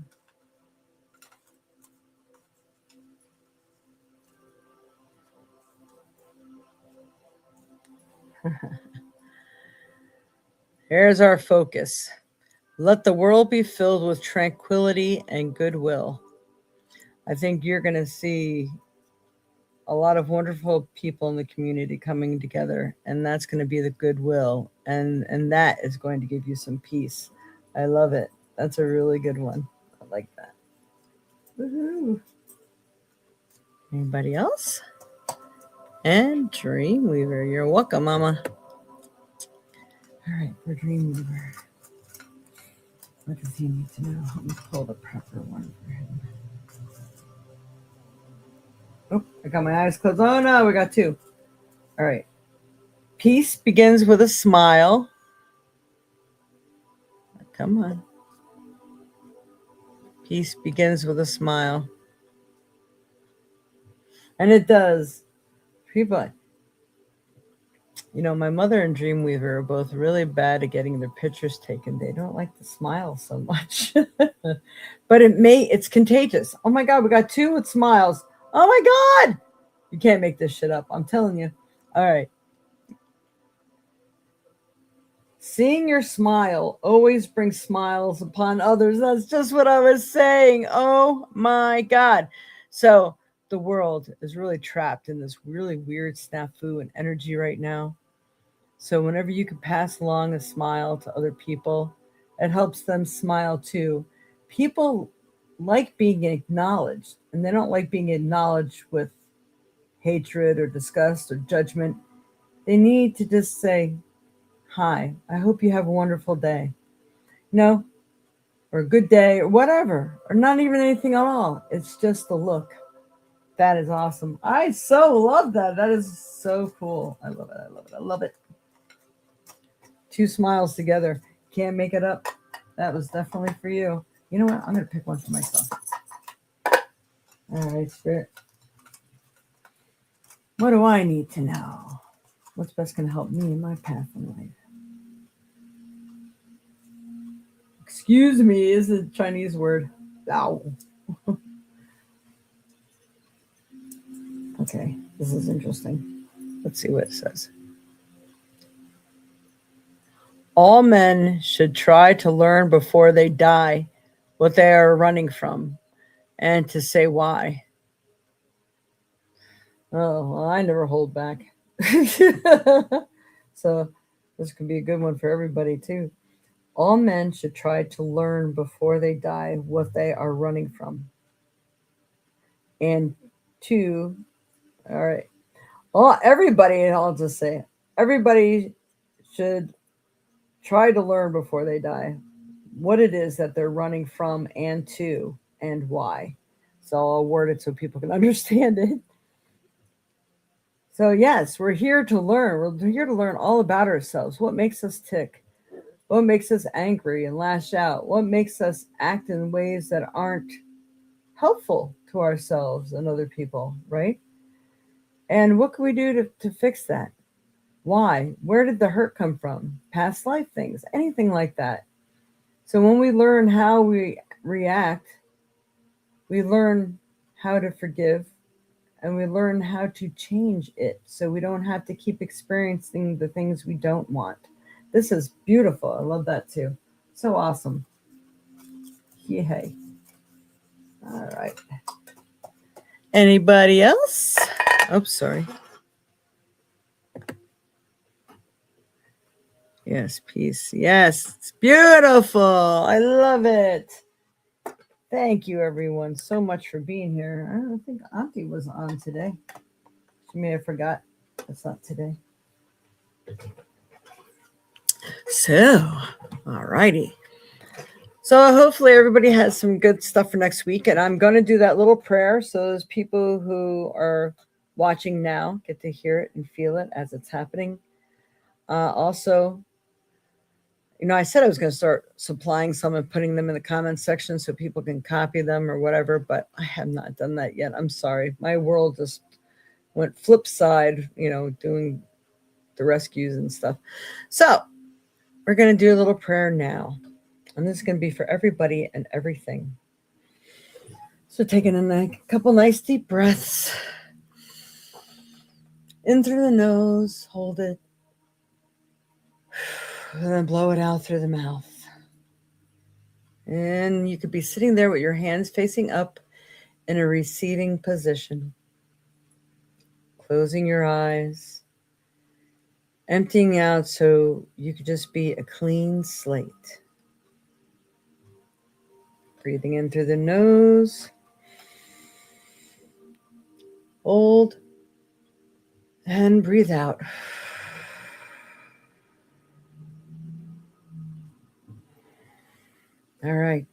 Here's our focus. Let the world be filled with tranquility and goodwill. I think you're going to see a lot of wonderful people in the community coming together, and that's going to be the goodwill, and that is going to give you some peace. I love it. That's a really good one. I like that. Woohoo. Anybody else? And Dreamweaver, you're welcome, Mama. All right, for Dreamweaver. What does he need to know? Let me pull the proper one for him. Oh, I got my eyes closed. Oh no, we got two. All right. Peace begins with a smile. Come on. Peace begins with a smile. And it does. People, you know, my mother and Dreamweaver are both really bad at getting their pictures taken. They don't like to smile so much. But it's contagious. Oh my God, we got two with smiles. Oh my God. You can't make this shit up. I'm telling you. All right. Seeing your smile always brings smiles upon others. That's just what I was saying. Oh my God. So the world is really trapped in this really weird snafu and energy right now. So whenever you can pass along a smile to other people, it helps them smile too. People like being acknowledged, and they don't like being acknowledged with hatred or disgust or judgment. They need to just say, hi, I hope you have a wonderful day. No, or a good day, or whatever, or not even anything at all. It's just the look. That is awesome. I so love that. That is so cool. I love it. I love it. I love it. Two smiles together. Can't make it up. That was definitely for you. You know what? I'm going to pick one for myself. All right, Spirit. What do I need to know? What's best going to help me in my path in life? Excuse me is a Chinese word. Ow. Okay, this is interesting. Let's see what it says. All men should try to learn before they die what they are running from and to say why. Oh, well, I never hold back. So this could be a good one for everybody too. All men should try to learn before they die what they are running from. And two, all right. Well, everybody, I'll just say, everybody should try to learn before they die what it is that they're running from and to and why. So I'll word it so people can understand it. So yes, we're here to learn. We're here to learn all about ourselves. What makes us tick? What makes us angry and lash out? What makes us act in ways that aren't helpful to ourselves and other people, right? And what can we do to fix that? Why? Where did the hurt come from? Past life things, anything like that. So when we learn how we react, we learn how to forgive, and we learn how to change it so we don't have to keep experiencing the things we don't want. This is beautiful. I love that too. So awesome. Yay. All right. Anybody else? Oh, sorry. Yes, peace. Yes, it's beautiful. I love it. Thank you, everyone, so much for being here. I don't think Auntie was on today. She may have forgot. It's not today. So, all righty. So hopefully everybody has some good stuff for next week. And I'm going to do that little prayer so those people who are watching now get to hear it and feel it as it's happening. Also, I said I was going to start supplying some and putting them in the comments section so people can copy them or whatever, but I have not done that yet. I'm sorry. My world just went flip side, doing the rescues and stuff. So we're going to do a little prayer now. And this is going to be for everybody and everything. So taking in a couple nice deep breaths. In through the nose, hold it. And then blow it out through the mouth. And you could be sitting there with your hands facing up in a receiving position. Closing your eyes. Emptying out so you could just be a clean slate. Breathing in through the nose. Hold. And breathe out. All right.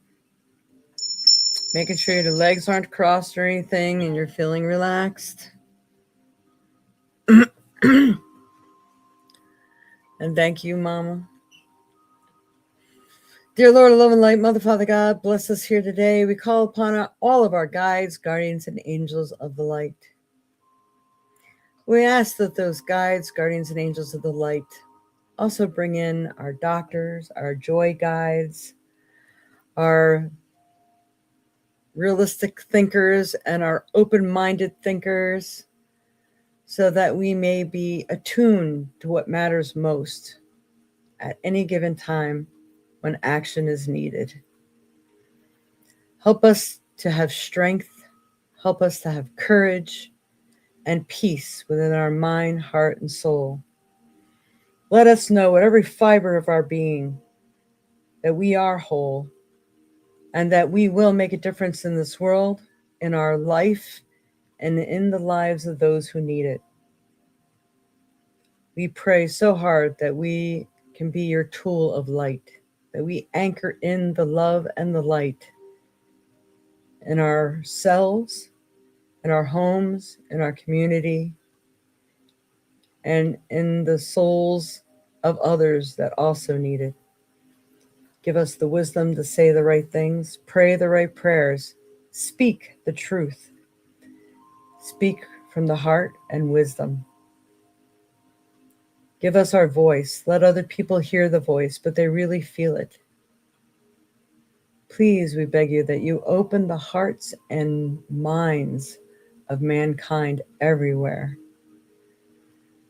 Making sure your legs aren't crossed or anything and you're feeling relaxed. And thank you, Mama. Dear Lord of Love and Light, Mother, Father, God, bless us here today. We call upon all of our guides, guardians, and angels of the light. We ask that those guides, guardians, and angels of the light also bring in our doctors, our joy guides, our realistic thinkers, and our open-minded thinkers, so that we may be attuned to what matters most at any given time when action is needed. Help us to have strength, help us to have courage and peace within our mind, heart, and soul. Let us know with every fiber of our being that we are whole and that we will make a difference in this world, in our life, and in the lives of those who need it. We pray so hard that we can be your tool of light, that we anchor in the love and the light in ourselves, in our homes, in our community, and in the souls of others that also need it. Give us the wisdom to say the right things, pray the right prayers, speak the truth, speak from the heart and wisdom. Give us our voice. Let other people hear the voice, but they really feel it. Please, we beg you that you open the hearts and minds of mankind everywhere,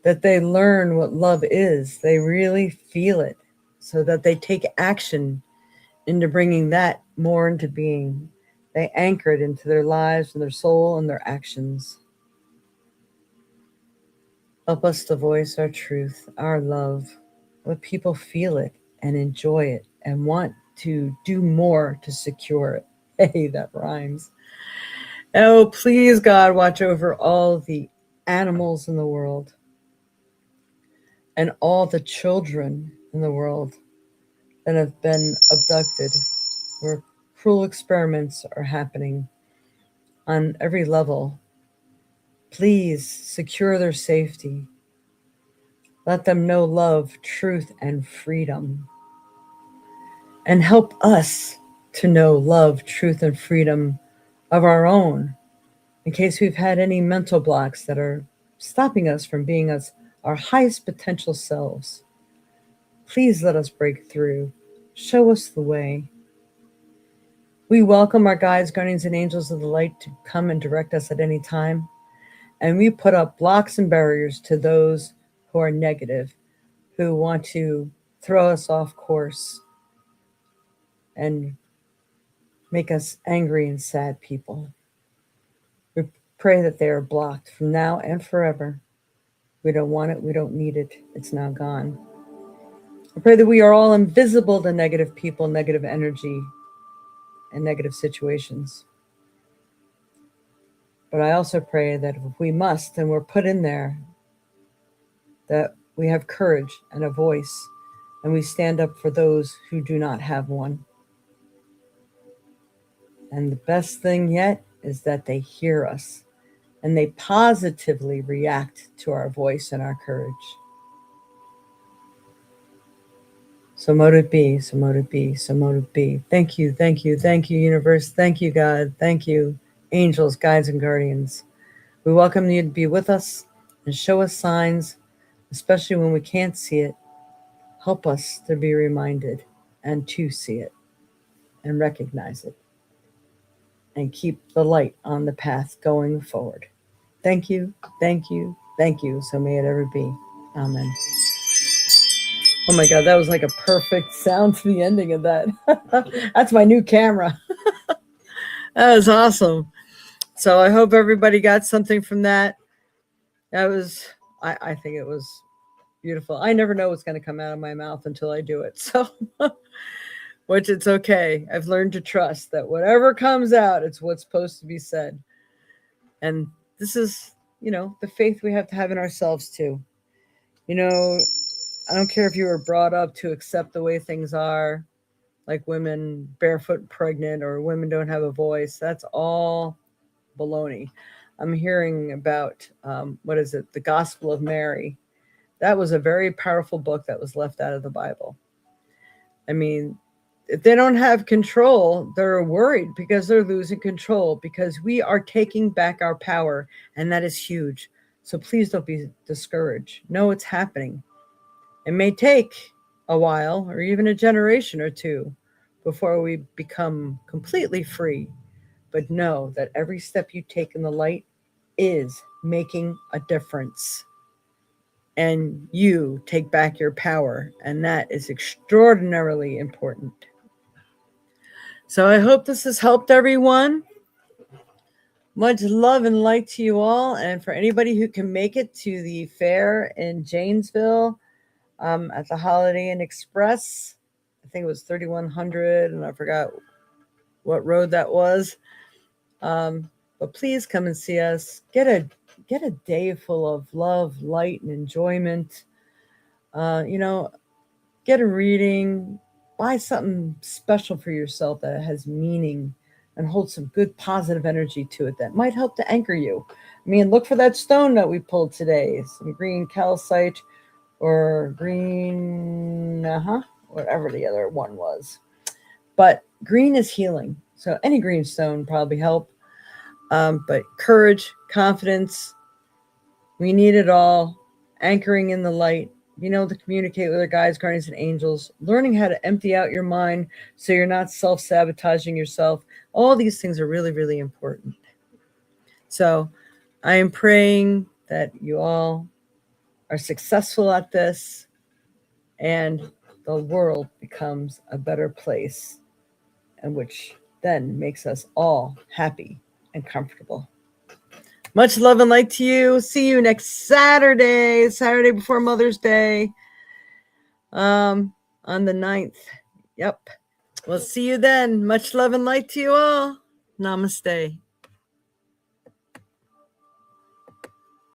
that they learn what love is. They really feel it so that they take action into bringing that more into being. They anchor it into their lives and their soul and their actions. Help us to voice our truth, our love. Let people feel it and enjoy it and want to do more to secure it. Hey, that rhymes. Oh, please, God, watch over all the animals in the world and all the children in the world that have been abducted, where cruel experiments are happening on every level. Please secure their safety. Let them know love, truth, and freedom. And help us to know love, truth, and freedom of our own, in case we've had any mental blocks that are stopping us from being our highest potential selves. Please let us break through. Show us the way. We welcome our guides, guardians, and angels of the light to come and direct us at any time. And we put up blocks and barriers to those who are negative, who want to throw us off course and make us angry and sad people. We pray that they are blocked from now and forever. We don't want it. We don't need it. It's now gone. I pray that we are all invisible to negative people, negative energy, and negative situations. But I also pray that if we must, and we're put in there, that we have courage and a voice, and we stand up for those who do not have one. And the best thing yet is that they hear us, and they positively react to our voice and our courage. So mote it be, so mote it be, so mote it be. Thank you, thank you, thank you, universe. Thank you, God. Thank you, angels, guides, and guardians. We welcome you to be with us and show us signs, especially when we can't see it. Help us to be reminded and to see it and recognize it and keep the light on the path going forward. Thank you, thank you, thank you. So may it ever be. Amen. Oh my God, that was like a perfect sound to the ending of that. That's my new camera. That was awesome. So I hope everybody got something from that. That was, I think it was beautiful. I never know what's going to come out of my mouth until I do it. So, which it's okay. I've learned to trust that whatever comes out, it's what's supposed to be said. And this is, the faith we have to have in ourselves too. I don't care if you were brought up to accept the way things are, like women barefoot pregnant or women don't have a voice. That's all baloney. I'm hearing about, the Gospel of Mary. That was a very powerful book that was left out of the Bible. I mean, if they don't have control, they're worried because they're losing control, because we are taking back our power, and that is huge. So please don't be discouraged. Know it's happening. It may take a while or even a generation or two before we become completely free, but know that every step you take in the light is making a difference. And you take back your power, and that is extraordinarily important. So I hope this has helped everyone. Much love and light to you all. And for anybody who can make it to the fair in Janesville, at the Holiday Inn Express, I think it was 3100, and I forgot what road that was. But please come and see us. Get a day full of love, light, and enjoyment. Get a reading. Buy something special for yourself that has meaning and holds some good positive energy to it that might help to anchor you. Look for that stone that we pulled today, some green calcite or green, whatever the other one was. But green is healing. So any green stone probably help. But courage, confidence, we need it all. Anchoring in the light, to communicate with our guides, guardians, and angels, learning how to empty out your mind so you're not self-sabotaging yourself. All these things are really, really important. So I am praying that you all are successful at this and the world becomes a better place, and which then makes us all happy and comfortable. Much love and light to you. See you next Saturday before Mother's Day, on the 9th. Yep. We'll see you then. Much love and light to you all. Namaste.